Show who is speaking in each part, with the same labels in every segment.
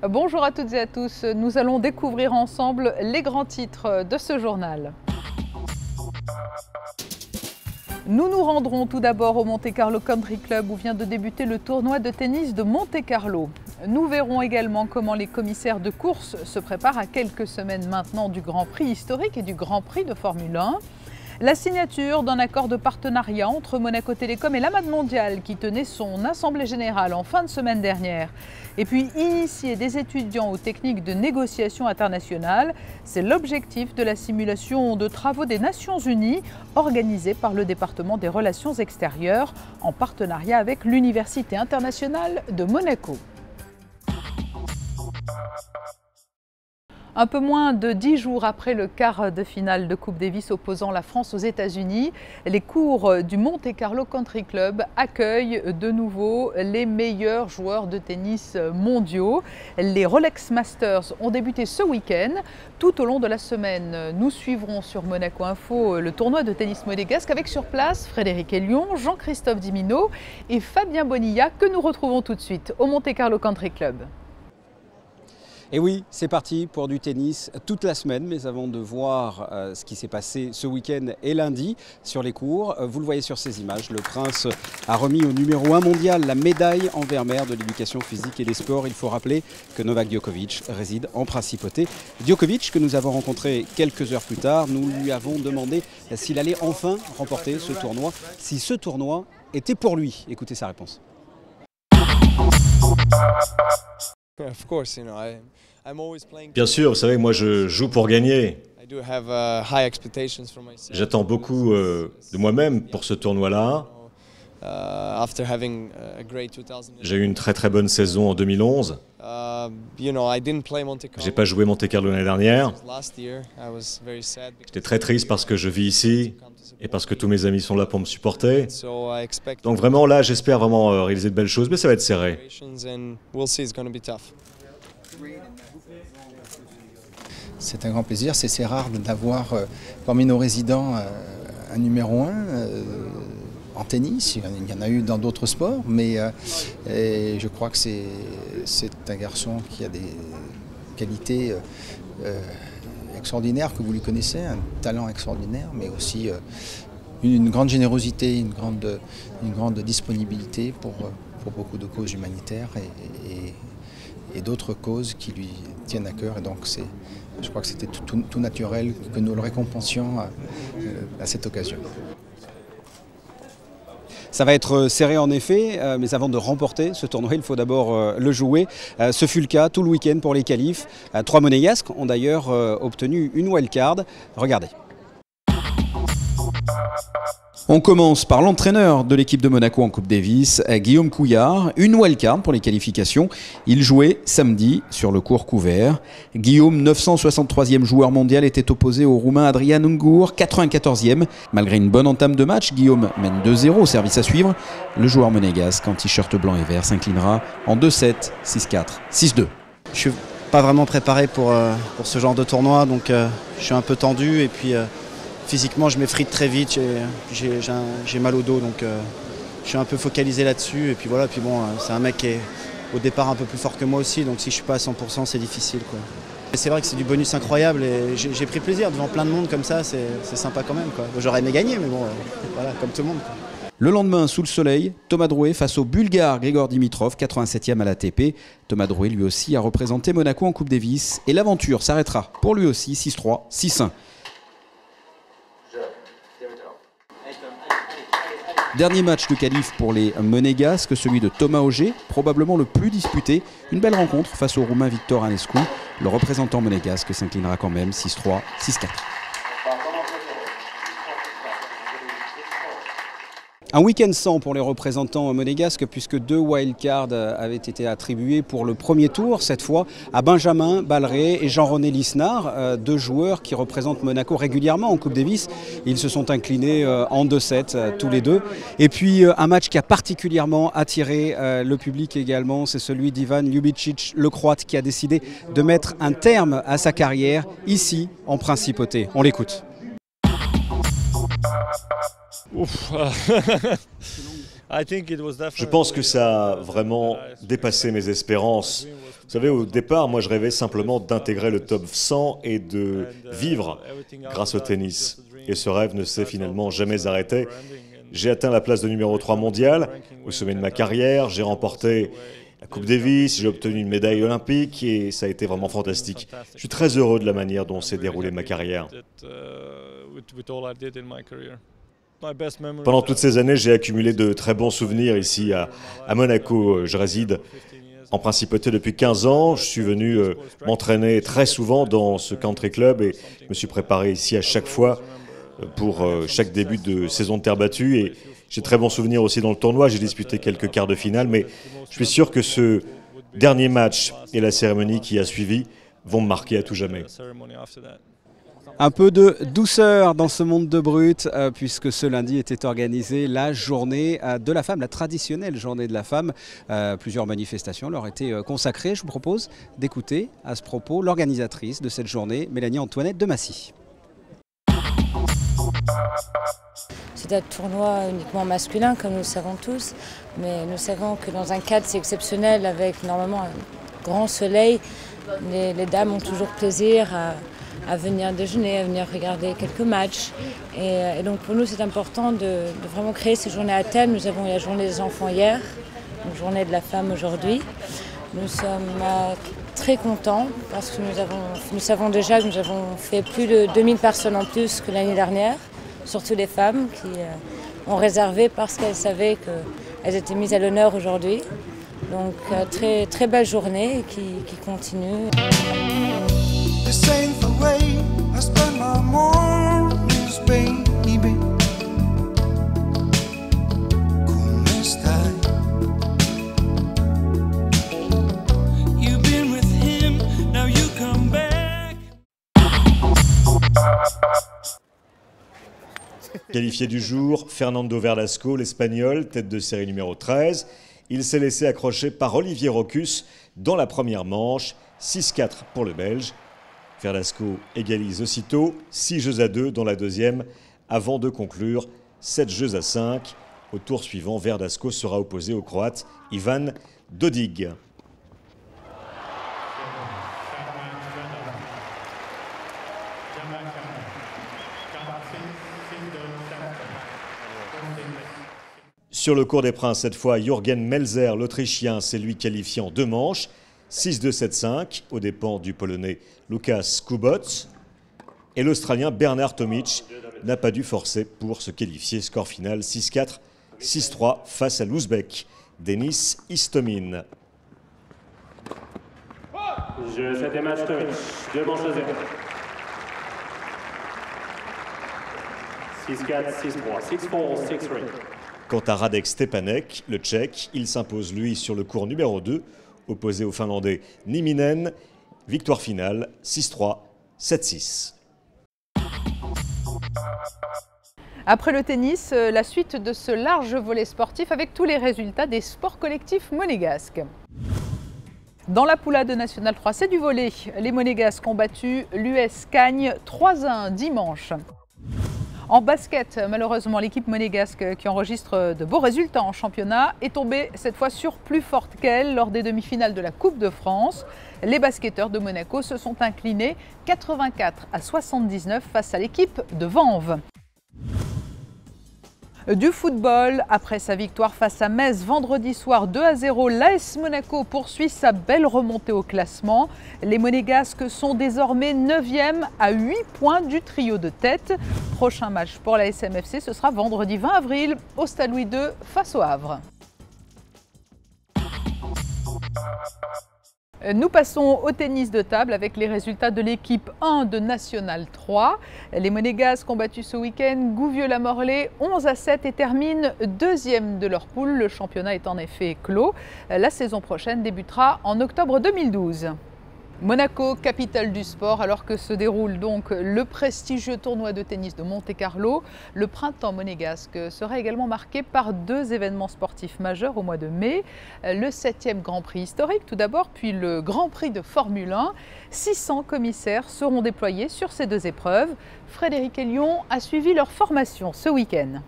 Speaker 1: Bonjour à toutes et à tous, nous allons découvrir ensemble les grands titres de ce journal. Nous nous rendrons tout d'abord au Monte Carlo Country Club où vient de débuter le tournoi de tennis de Monte Carlo. Nous verrons également comment les commissaires de course se préparent à quelques semaines maintenant du Grand Prix historique et du Grand Prix de Formule 1. La signature d'un accord de partenariat entre Monaco Télécom et l'AMAD Mondial qui tenait son assemblée générale en fin de semaine dernière. Et puis initier des étudiants aux techniques de négociation internationale, c'est l'objectif de la simulation de travaux des Nations Unies organisée par le département des Relations extérieures en partenariat avec l'Université internationale de Monaco. Un peu moins de 10 jours après le quart de finale de Coupe Davis opposant la France aux États-Unis, les cours du Monte Carlo Country Club accueillent de nouveau les meilleurs joueurs de tennis mondiaux. Les Rolex Masters ont débuté ce week-end. Tout au long de la semaine, nous suivrons sur Monaco Info le tournoi de tennis monégasque avec sur place Frédéric Hélion, Jean-Christophe Dimino et Fabien Bonilla que nous retrouvons tout de suite au Monte Carlo Country Club.
Speaker 2: Et oui, c'est parti pour du tennis toute la semaine, mais avant de voir ce qui s'est passé ce week-end et lundi sur les cours, vous le voyez sur ces images, le Prince a remis au numéro 1 mondial la médaille en Vermeer de l'éducation physique et des sports. Il faut rappeler que Novak Djokovic réside en Principauté. Djokovic, que nous avons rencontré quelques heures plus tard, nous lui avons demandé s'il allait enfin remporter ce tournoi, si ce tournoi était pour lui. Écoutez sa réponse.
Speaker 3: Bien sûr, vous savez, moi je joue pour gagner. J'attends beaucoup de moi-même pour ce tournoi-là. J'ai eu une très bonne saison en 2011. J'ai pas joué Monte Carlo l'année dernière. J'étais très triste parce que je vis ici et parce que tous mes amis sont là pour me supporter. Donc vraiment là, j'espère vraiment réaliser de belles choses, mais ça va être serré.
Speaker 4: C'est un grand plaisir, c'est rare d'avoir parmi nos résidents un numéro 1 en tennis. Il y en a eu dans d'autres sports, mais je crois que c'est un garçon qui a des qualités extraordinaires que vous lui connaissez, un talent extraordinaire, mais aussi une grande générosité, une grande disponibilité pour beaucoup de causes humanitaires et d'autres causes qui lui tiennent à cœur. Et donc je crois que c'était tout naturel que nous le récompensions à cette occasion.
Speaker 2: Ça va être serré en effet, mais avant de remporter ce tournoi, il faut d'abord le jouer. Ce fut le cas tout le week-end pour les qualifs. 3 monégasques ont d'ailleurs obtenu une wildcard. Regardez. On commence par l'entraîneur de l'équipe de Monaco en Coupe Davis, Guillaume Couillard. Une wildcard pour les qualifications. Il jouait samedi sur le court couvert. Guillaume, 963e joueur mondial, était opposé au Roumain Adrian Ungur, 94e. Malgré une bonne entame de match, Guillaume mène 2-0 au service à suivre. Le joueur monégasque en t-shirt blanc et vert s'inclinera en 2-7, 6-4, 6-2.
Speaker 5: Je suis pas vraiment préparé pour ce genre de tournoi, donc je suis un peu tendu et puis physiquement je m'effrite très vite, j'ai mal au dos, donc je suis un peu focalisé là-dessus. Et puis voilà, puis bon, c'est un mec qui est au départ un peu plus fort que moi aussi, donc si je suis pas à 100% c'est difficile, quoi. C'est vrai que c'est du bonus incroyable et j'ai pris plaisir devant plein de monde comme ça, c'est sympa quand même, quoi. J'aurais aimé gagner, mais bon, voilà, comme tout le monde, quoi.
Speaker 2: Le lendemain, sous le soleil, Thomas Drouet face au Bulgare Grigor Dimitrov, 87e à l'ATP. Thomas Drouet, lui aussi, a représenté Monaco en Coupe Davis et l'aventure s'arrêtera pour lui aussi, 6-3, 6-1. Dernier match de qualif pour les Monégasques, celui de Thomas Auger, probablement le plus disputé. Une belle rencontre face au Roumain Victor Anescu. Le représentant monégasque s'inclinera quand même 6-3, 6-4. Un week-end sans pour les représentants monégasques puisque 2 wildcards avaient été attribués pour le premier tour, cette fois à Benjamin Balleret et Jean-René Lisnard, 2 joueurs qui représentent Monaco régulièrement en Coupe Davis. Ils se sont inclinés en 2-7 tous les deux. Et puis un match qui a particulièrement attiré le public également, c'est celui d'Ivan Ljubicic, le Croate, qui a décidé de mettre un terme à sa carrière ici en Principauté. On l'écoute.
Speaker 3: Je pense que ça a vraiment dépassé mes espérances. Vous savez, au départ, moi je rêvais simplement d'intégrer le top 100 et de vivre grâce au tennis. Et ce rêve ne s'est finalement jamais arrêté. J'ai atteint la place de numéro 3 mondial au sommet de ma carrière, j'ai remporté la Coupe Davis, j'ai obtenu une médaille olympique et ça a été vraiment fantastique. Je suis très heureux de la manière dont s'est déroulée ma carrière. Pendant toutes ces années, j'ai accumulé de très bons souvenirs ici à Monaco. Je réside en principauté depuis 15 ans. Je suis venu m'entraîner très souvent dans ce country club et je me suis préparé ici à chaque fois pour chaque début de saison de terre battue. Et j'ai très bons souvenirs aussi dans le tournoi. J'ai disputé quelques quarts de finale, mais je suis sûr que ce dernier match et la cérémonie qui a suivi vont me marquer à tout jamais.
Speaker 2: Un peu de douceur dans ce monde de brut, puisque ce lundi était organisée la journée de la femme, la traditionnelle journée de la femme. Plusieurs manifestations leur étaient consacrées. Je vous propose d'écouter à ce propos l'organisatrice de cette journée, Mélanie-Antoinette de Massy.
Speaker 6: C'est un tournoi uniquement masculin, comme nous le savons tous, mais nous savons que dans un cadre si exceptionnel, avec normalement un grand soleil, les dames ont toujours plaisir à venir déjeuner, à venir regarder quelques matchs. Et donc pour nous, c'est important de vraiment créer ces journées à thème. Nous avons eu la journée des enfants hier, une journée de la femme aujourd'hui. Nous sommes très contents parce que nous savons déjà que nous avons fait plus de 2000 personnes en plus que l'année dernière, surtout les femmes qui ont réservé parce qu'elles savaient qu'elles étaient mises à l'honneur aujourd'hui. Donc très, très belle journée qui continue.
Speaker 3: Qualifié du jour, Fernando Verdasco, l'Espagnol, tête de série numéro 13. Il s'est laissé accrocher par Olivier Rocus dans la première manche, 6-4 pour le Belge. Verdasco égalise aussitôt, 6-2 dans la deuxième, avant de conclure 7-5. Au tour suivant, Verdasco sera opposé au Croate Ivan Dodig. Sur le cours des princes, cette fois, Jürgen Melzer, l'Autrichien, s'est lui qualifié en 2 manches. 6-2-7-5, aux dépens du Polonais Lukas Kubot. Et l'Australien Bernard Tomic n'a pas dû forcer pour se qualifier. Score final 6-4, 6-3 face à l'Ouzbek Denis Istomin.
Speaker 7: Je 7e match Tomic, 2 manches à 0. 6-4, 6-3, 6-4, 6-3.
Speaker 3: Quant à Radek Stepanek, le Tchèque, il s'impose lui sur le cours numéro 2, opposé au Finlandais Niminen. Victoire finale 6-3, 7-6.
Speaker 1: Après le tennis, la suite de ce large volet sportif avec tous les résultats des sports collectifs monégasques. Dans la poulade nationale 3, c'est du volley. Les monégasques ont battu l'US Cagnes 3-1 dimanche. En basket, malheureusement, l'équipe monégasque qui enregistre de beaux résultats en championnat est tombée cette fois sur plus forte qu'elle lors des demi-finales de la Coupe de France. Les basketteurs de Monaco se sont inclinés 84-79 face à l'équipe de Vanves. Du football, après sa victoire face à Metz vendredi soir 2-0, l'AS Monaco poursuit sa belle remontée au classement. Les Monégasques sont désormais 9e à 8 points du trio de tête. Prochain match pour la SMFC, ce sera vendredi 20 avril au Stade Louis II face au Havre. Nous passons au tennis de table avec les résultats de l'équipe 1 de National 3. Les Monégasques ont battu ce week-end Gouvieux-la-Morlaix 11-7 et terminent 2e de leur poule. Le championnat est en effet clos. La saison prochaine débutera en octobre 2012. Monaco, capitale du sport, alors que se déroule donc le prestigieux tournoi de tennis de Monte-Carlo. Le printemps monégasque sera également marqué par 2 événements sportifs majeurs au mois de mai. Le 7e Grand Prix historique tout d'abord, puis le Grand Prix de Formule 1. 600 commissaires seront déployés sur ces 2 épreuves. Frédéric Elion a suivi leur formation ce week-end.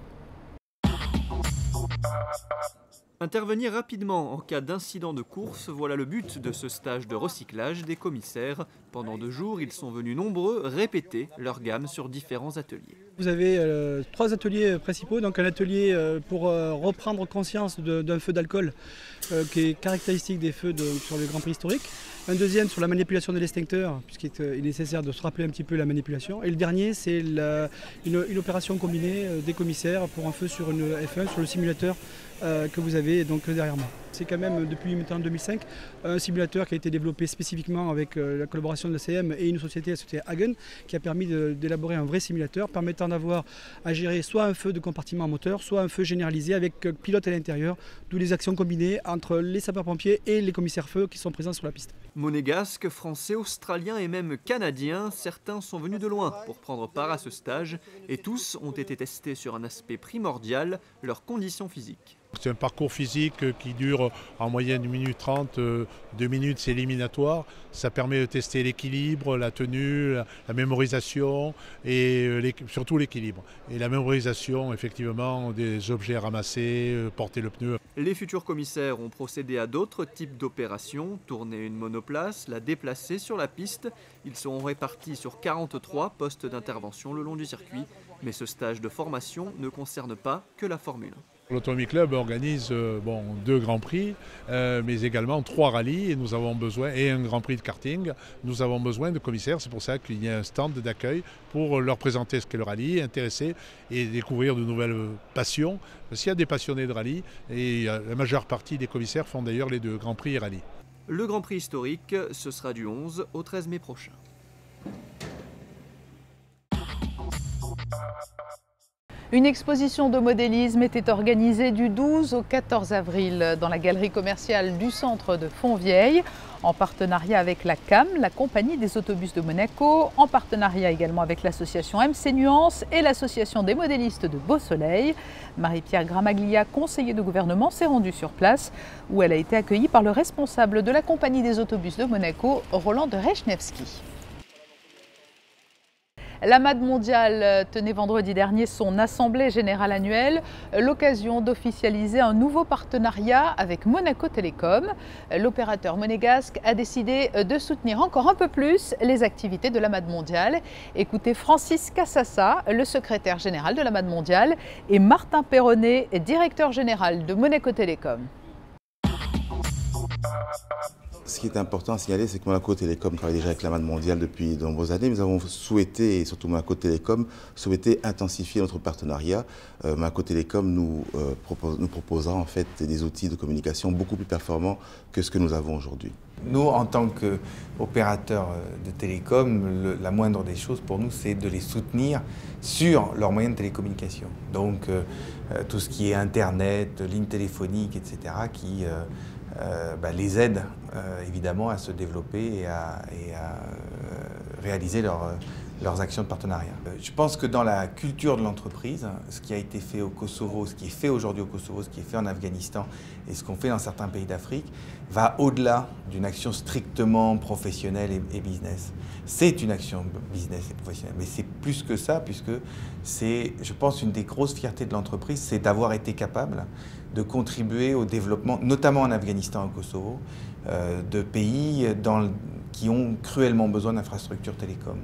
Speaker 8: Intervenir rapidement en cas d'incident de course, voilà le but de ce stage de recyclage des commissaires. Pendant 2 jours, ils sont venus nombreux répéter leur gamme sur différents ateliers.
Speaker 9: Vous avez 3 ateliers principaux, donc un atelier pour reprendre conscience d'un feu d'alcool qui est caractéristique des feux sur le Grand Prix historique. Un deuxième sur la manipulation de l'extincteur, puisqu'il est nécessaire de se rappeler un petit peu la manipulation. Et le dernier, c'est une opération combinée des commissaires pour un feu sur une F1, sur le simulateur que vous avez donc derrière moi. C'est quand même depuis maintenant 2005 un simulateur qui a été développé spécifiquement avec la collaboration de la CM et une société, la société Hagen, qui a permis d'élaborer un vrai simulateur permettant d'avoir à gérer soit un feu de compartiment moteur, soit un feu généralisé avec pilote à l'intérieur, d'où les actions combinées entre les sapeurs-pompiers et les commissaires feu qui sont présents sur la piste.
Speaker 8: Monégasques, français, australiens et même canadiens, certains sont venus de loin pour prendre part à ce stage et tous ont été testés sur un aspect primordial, leurs conditions physiques.
Speaker 10: C'est un parcours physique qui dure en moyenne 1 minute 30, 2 minutes c'est éliminatoire. Ça permet de tester l'équilibre, la tenue, la mémorisation et surtout l'équilibre. Et la mémorisation effectivement des objets ramassés, porter le pneu.
Speaker 8: Les futurs commissaires ont procédé à d'autres types d'opérations, tourner une monoplace, la déplacer sur la piste. Ils seront répartis sur 43 postes d'intervention le long du circuit. Mais ce stage de formation ne concerne pas que la Formule 1.
Speaker 10: L'Autonomie Club organise 2 grands prix, mais également 3 rallyes et nous avons besoin, et un grand prix de karting. Nous avons besoin de commissaires, c'est pour ça qu'il y a un stand d'accueil pour leur présenter ce qu'est le rallye, intéresser et découvrir de nouvelles passions. Parce qu'il y a des passionnés de rallye et la majeure partie des commissaires font d'ailleurs les 2 grands prix et rallyes.
Speaker 8: Le Grand Prix historique, ce sera du 11 au 13 mai prochain.
Speaker 1: Une exposition de modélisme était organisée du 12 au 14 avril dans la galerie commerciale du centre de Fontvieille, en partenariat avec la CAM, la compagnie des autobus de Monaco, en partenariat également avec l'association MC Nuance et l'association des modélistes de Beau-Soleil. Marie-Pierre Gramaglia, conseiller de gouvernement, s'est rendue sur place où elle a été accueillie par le responsable de la compagnie des autobus de Monaco, Roland de Rechnevski. La MAD mondiale tenait vendredi dernier son assemblée générale annuelle, l'occasion d'officialiser un nouveau partenariat avec Monaco Télécom. L'opérateur monégasque a décidé de soutenir encore un peu plus les activités de la MAD mondiale. Écoutez Francis Cassassa, le secrétaire général de la MAD mondiale, et Martin Perronnet, directeur général de Monaco Télécom.
Speaker 11: Ce qui est important à signaler, c'est que Monaco Télécom travaille déjà avec la MAD mondiale depuis de nombreuses années. Nous avons souhaité, et surtout Monaco Télécom, souhaité intensifier notre partenariat. Monaco Télécom nous proposera en fait des outils de communication beaucoup plus performants que ce que nous avons aujourd'hui.
Speaker 12: Nous, en tant qu'opérateurs de télécom, la moindre des choses pour nous, c'est de les soutenir sur leurs moyens de télécommunication. Donc, tout ce qui est Internet, ligne téléphonique, etc., qui les aide évidemment à se développer et à réaliser leurs actions de partenariat. Je pense que dans la culture de l'entreprise, ce qui a été fait au Kosovo, ce qui est fait aujourd'hui au Kosovo, ce qui est fait en Afghanistan et ce qu'on fait dans certains pays d'Afrique, va au-delà d'une action strictement professionnelle et business. C'est une action business et professionnelle, mais c'est plus que ça, puisque c'est, je pense, une des grosses fiertés de l'entreprise, c'est d'avoir été capable de contribuer au développement, notamment en Afghanistan et au Kosovo, de pays qui ont cruellement besoin d'infrastructures télécoms.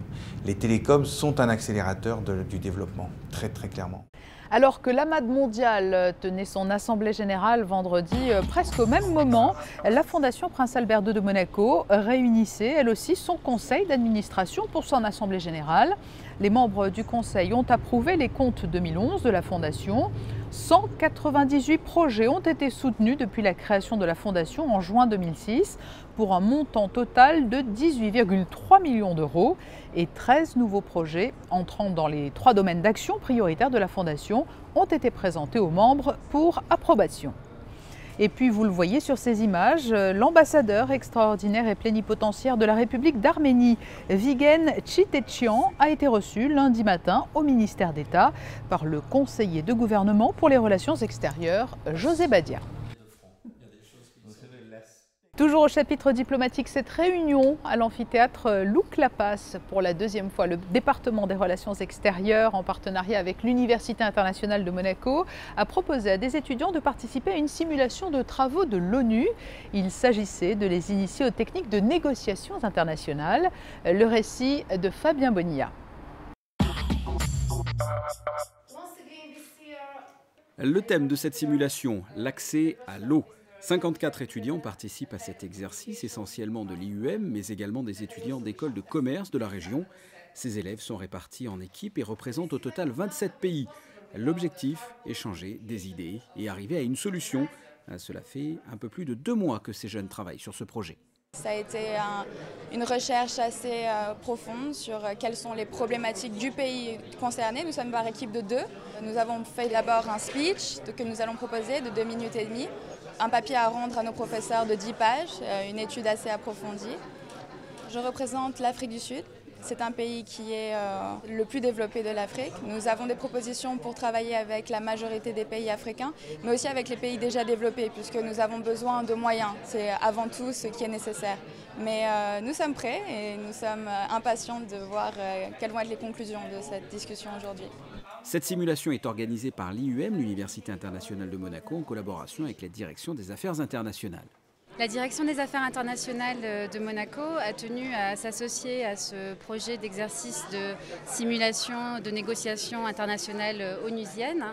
Speaker 12: Les télécoms sont un accélérateur du développement, très très clairement.
Speaker 1: Alors que la MAD mondiale tenait son assemblée générale vendredi presque au même moment, la Fondation Prince Albert II de Monaco réunissait elle aussi son conseil d'administration pour son assemblée générale. Les membres du conseil ont approuvé les comptes 2011 de la Fondation. 198 projets ont été soutenus depuis la création de la Fondation en juin 2006 pour un montant total de 18,3 millions d'euros et 13 nouveaux projets entrant dans les 3 domaines d'action prioritaires de la Fondation ont été présentés aux membres pour approbation. Et puis vous le voyez sur ces images, l'ambassadeur extraordinaire et plénipotentiaire de la République d'Arménie, Vigen Tchitetian, a été reçu lundi matin au ministère d'État par le conseiller de gouvernement pour les relations extérieures, José Badia. Toujours au chapitre diplomatique, cette réunion à l'amphithéâtre Louclapasse pour la deuxième fois. Le département des relations extérieures, en partenariat avec l'Université internationale de Monaco, a proposé à des étudiants de participer à une simulation de travaux de l'ONU. Il s'agissait de les initier aux techniques de négociations internationales. Le récit de Fabien Bonilla.
Speaker 2: Le thème de cette simulation, l'accès à l'eau. 54 étudiants participent à cet exercice, essentiellement de l'IUM, mais également des étudiants d'écoles de commerce de la région. Ces élèves sont répartis en équipes et représentent au total 27 pays. L'objectif, échanger des idées et arriver à une solution. Cela fait un peu plus de 2 mois que ces jeunes travaillent sur ce projet.
Speaker 13: Ça a été une recherche assez profonde sur quelles sont les problématiques du pays concerné. Nous sommes par équipe de 2. Nous avons fait d'abord un speech que nous allons proposer de 2 minutes et demie, un papier à rendre à nos professeurs de 10 pages, une étude assez approfondie. Je représente l'Afrique du Sud. C'est un pays qui est le plus développé de l'Afrique. Nous avons des propositions pour travailler avec la majorité des pays africains, mais aussi avec les pays déjà développés, puisque nous avons besoin de moyens. C'est avant tout ce qui est nécessaire. Mais nous sommes prêts et nous sommes impatients de voir quelles vont être les conclusions de cette discussion aujourd'hui.
Speaker 2: Cette simulation est organisée par l'IUM, l'Université internationale de Monaco, en collaboration avec la Direction des affaires internationales.
Speaker 14: La Direction des affaires internationales de Monaco a tenu à s'associer à ce projet d'exercice de simulation de négociations internationales onusiennes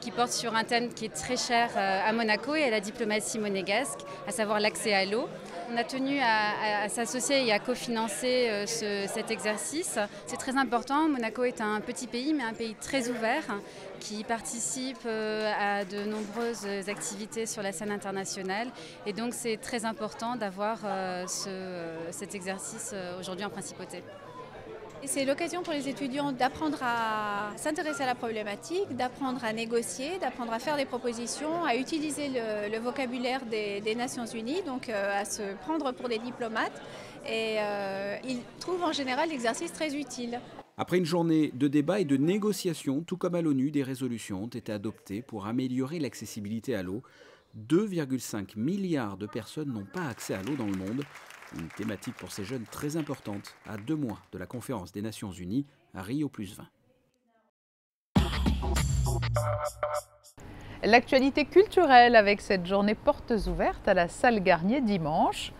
Speaker 14: qui porte sur un thème qui est très cher à Monaco et à la diplomatie monégasque, à savoir l'accès à l'eau. On a tenu à s'associer et à cofinancer cet exercice. C'est très important. Monaco est un petit pays, mais un pays très ouvert qui participe à de nombreuses activités sur la scène internationale. Et donc c'est très important d'avoir cet exercice aujourd'hui en principauté.
Speaker 15: C'est l'occasion pour les étudiants d'apprendre à s'intéresser à la problématique, d'apprendre à négocier, d'apprendre à faire des propositions, à utiliser le vocabulaire des Nations Unies, donc à se prendre pour des diplomates. Et ils trouvent en général l'exercice très utile.
Speaker 2: Après une journée de débat et de négociations, tout comme à l'ONU, des résolutions ont été adoptées pour améliorer l'accessibilité à l'eau. 2,5 milliards de personnes n'ont pas accès à l'eau dans le monde. Une thématique pour ces jeunes très importante, à 2 mois de la conférence des Nations Unies à Rio+20.
Speaker 1: L'actualité culturelle avec cette journée portes ouvertes à la salle Garnier dimanche.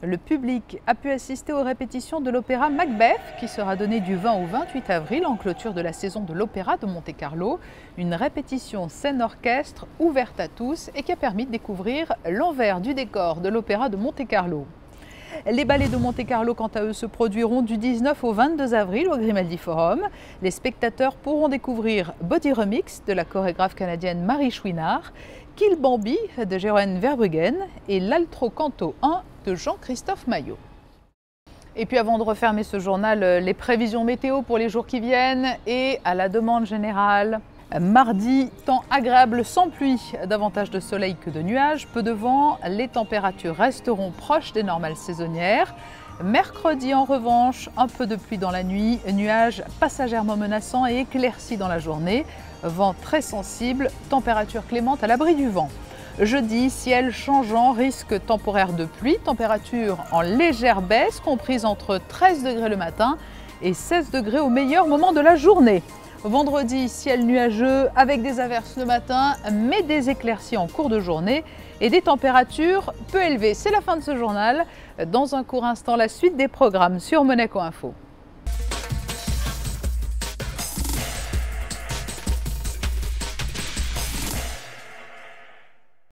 Speaker 1: Le public a pu assister aux répétitions de l'opéra Macbeth qui sera donnée du 20 au 28 avril en clôture de la saison de l'Opéra de Monte-Carlo. Une répétition scène-orchestre ouverte à tous et qui a permis de découvrir l'envers du décor de l'Opéra de Monte-Carlo. Les ballets de Monte-Carlo, quant à eux, se produiront du 19 au 22 avril au Grimaldi Forum. Les spectateurs pourront découvrir Body Remix de la chorégraphe canadienne Marie Chouinard, Kill Bambi de Jérôme Verbruggen et l'Altro Canto 1 de Jean-Christophe Maillot. Et puis avant de refermer ce journal, les prévisions météo pour les jours qui viennent et à la demande générale. Mardi, temps agréable sans pluie, davantage de soleil que de nuages, peu de vent, les températures resteront proches des normales saisonnières. Mercredi en revanche, un peu de pluie dans la nuit, nuages passagèrement menaçants et éclaircis dans la journée, vent très sensible, température clémente à l'abri du vent. Jeudi, ciel changeant, risque temporaire de pluie, température en légère baisse, comprise entre 13 degrés le matin et 16 degrés au meilleur moment de la journée. Vendredi, ciel nuageux avec des averses le matin, mais des éclaircies en cours de journée et des températures peu élevées. C'est la fin de ce journal. Dans un court instant, la suite des programmes sur Monaco Info.